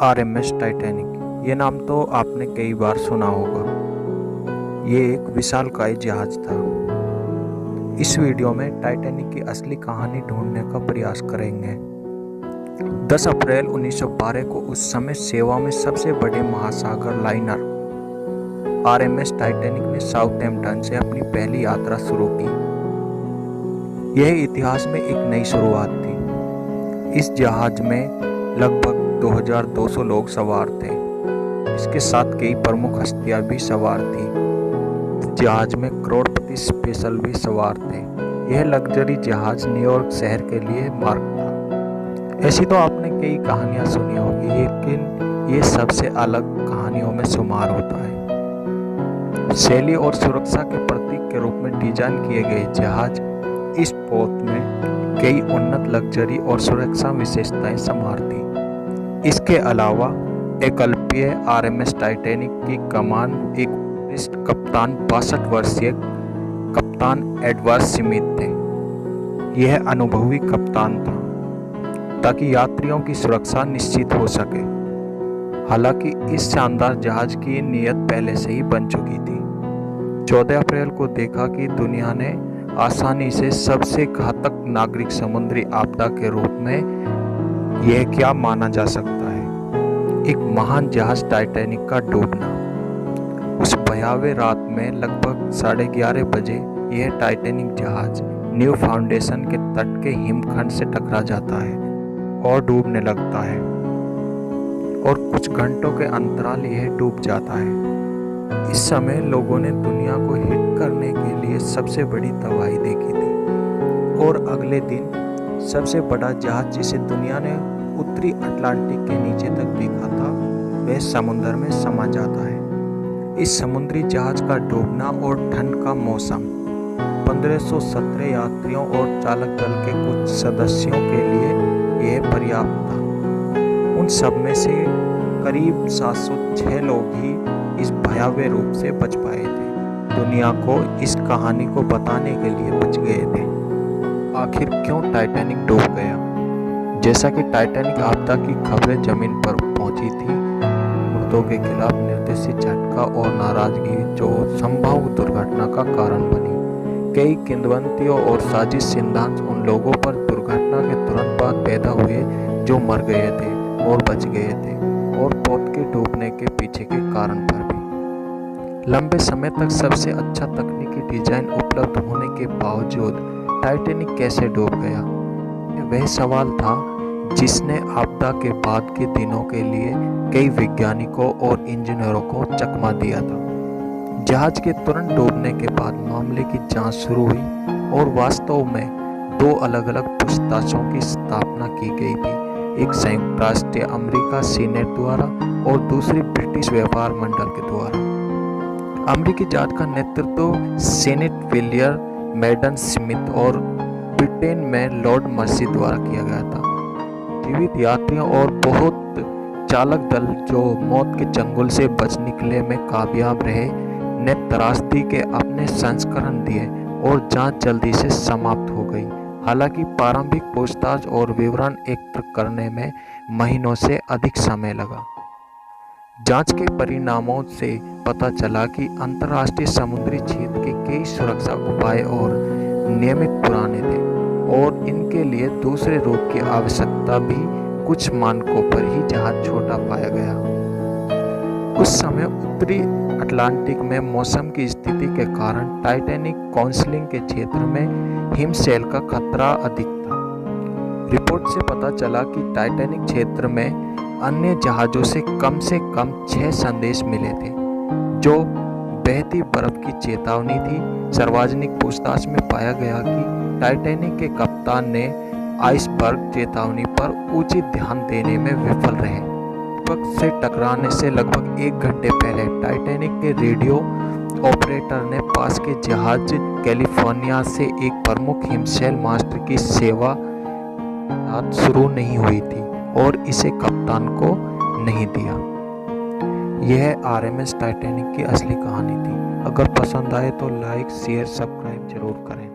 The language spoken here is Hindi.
आरएमएस टाइटैनिक, ये नाम तो आपने कई बार सुना होगा। ये एक विशालकाय जहाज था। इस वीडियो में टाइटैनिक की असली कहानी ढूंढने का प्रयास करेंगे। 10 अप्रैल 1912 को उस समय सेवा में सबसे बड़े महासागर लाइनर आरएमएस टाइटैनिक ने साउथहैम्पटन से अपनी पहली यात्रा शुरू की। यह इतिहास में एक नई शुरुआत थी। इस जहाज में लगभग 2200 लोग सवार थे। इसके साथ कई प्रमुख हस्तियां भी सवार थी। जहाज में करोड़पति स्पेशल भी सवार थे। यह लग्जरी जहाज न्यूयॉर्क शहर के लिए मार्ग था। ऐसी तो आपने कई कहानियां सुनी होगी, लेकिन ये सबसे अलग कहानियों में शुमार होता है। शैली और सुरक्षा के प्रतीक के रूप में डिजाइन किए गए जहाज इस पोत में कई उन्नत लग्जरी और सुरक्षा विशेषताएं समार थी। इसके अलावा एकलप्रिय आरएमएस टाइटैनिक की कमान एक वरिष्ठ कप्तान 62 वर्षीय कप्तान एडवर्ड स्मिथ थे। यह अनुभवी कप्तान था ताकि यात्रियों की सुरक्षा निश्चित हो सके। हालांकि इस शानदार जहाज की नीयत पहले से ही बन चुकी थी। 14 अप्रैल को देखा कि दुनिया ने आसानी से सबसे घातक नागरिक समुद्री आपदा के रूप में यह क्या माना जा सकता है, एक महान जहाज टाइटैनिक का डूबना। उस भयावह रात में लगभग 11:30 बजे यह टाइटैनिक जहाज न्यू फाउंडेशन के तट के हिमखंड से टकरा जाता है और डूबने लगता है, और कुछ घंटों के अंतराल यह डूब जाता है। इस समय लोगों ने दुनिया को हिट करने के लिए सबसे बड़ी तबाही देखी थी, और अगले दिन सबसे बड़ा जहाज जिसे दुनिया ने उत्तरी अटलांटिक के नीचे तक देखा था, वह समुद्र में समा जाता है। इस समुद्री जहाज का डूबना और ठंड का मौसम 1517 यात्रियों और चालक दल के कुछ सदस्यों के लिए यह पर्याप्त था। उन सब में से करीब 706 लोग ही इस भयावह रूप से बच पाए थे। दुनिया को इस कहानी को बताने के लिए बच गए थे। आखिर क्यों टाइटैनिक डूब गया? जैसा कि टाइटैनिक आपदा की खबरें जमीन पर पहुंची थी, मुर्दों के खिलाफ निर्देशित झटका और नाराजगी जो संभाव्य दुर्घटना का कारण बनी। कई किंवदंतियों और साजिश सिद्धांत उन लोगों पर दुर्घटना के तुरंत बाद पैदा हुए जो मर गए थे और बच गए थे, और पोत के डूबने के पीछे के कारण पर भी। लंबे समय तक सबसे अच्छा तकनीकी डिजाइन उपलब्ध होने के बावजूद टाइटैनिक कैसे डूब गया, वह सवाल था जिसने आपदा के बाद के दिनों के लिए कई वैज्ञानिकों और इंजीनियरों को चकमा दिया था। जहाज के तुरंत डूबने के बाद मामले की जांच शुरू हुई, और वास्तव में 2 अलग-अलग पूछताछों की स्थापना की गई थी, एक संयुक्त राष्ट्र अमेरिका सीनेट द्वारा और दूसरी ब्रिटिश व्यापार मंडल के द्वारा। अमेरिकी जांच का नेतृत्व सीनेट विलियम मैडन स्मिथ और ब्रिटेन में लॉर्ड मर्सी द्वारा किया गया था। जीवित यात्रियों और बहुत चालक दल जो मौत के चंगुल से बच निकले में कामयाब रहे ने त्रासदी के अपने संस्करण दिए, और जांच जल्दी से समाप्त हो गई। हालांकि प्रारंभिक पूछताछ और विवरण एकत्र करने में महीनों से अधिक समय लगा। जांच के परिणामों से पता चला कि अंतर्राष्ट्रीय समुद्री क्षेत्र के कई सुरक्षा उपाय और नियमित पुराने थे, और इनके लिए दूसरे रूप की आवश्यकता भी कुछ मानकों पर ही जहाज छोटा पाया गया। उस समय उत्तरी अटलांटिक में मौसम की स्थिति के कारण टाइटैनिक काउंसिलिंग के क्षेत्र में हिमशैल का खतरा अधिक था। रिपोर्ट से पता चला कि टाइटैनिक क्षेत्र में अन्य जहाज़ों से कम 6 संदेश मिले थे, जो बहती बर्फ की चेतावनी थी। सार्वजनिक पूछताछ में पाया गया कि टाइटैनिक के कप्तान ने आइसबर्ग चेतावनी पर उचित ध्यान देने में विफल रहे। विपक्ष से टकराने से लगभग 1 घंटे पहले टाइटैनिक के रेडियो ऑपरेटर ने पास के जहाज कैलिफोर्निया से एक प्रमुख हिमशैल मास्टर की सेवा शुरू नहीं हुई थी, और इसे कप्तान को नहीं दिया। यह आरएमएस टाइटैनिक की असली कहानी थी। अगर पसंद आए तो लाइक, शेयर, सब्सक्राइब जरूर करें।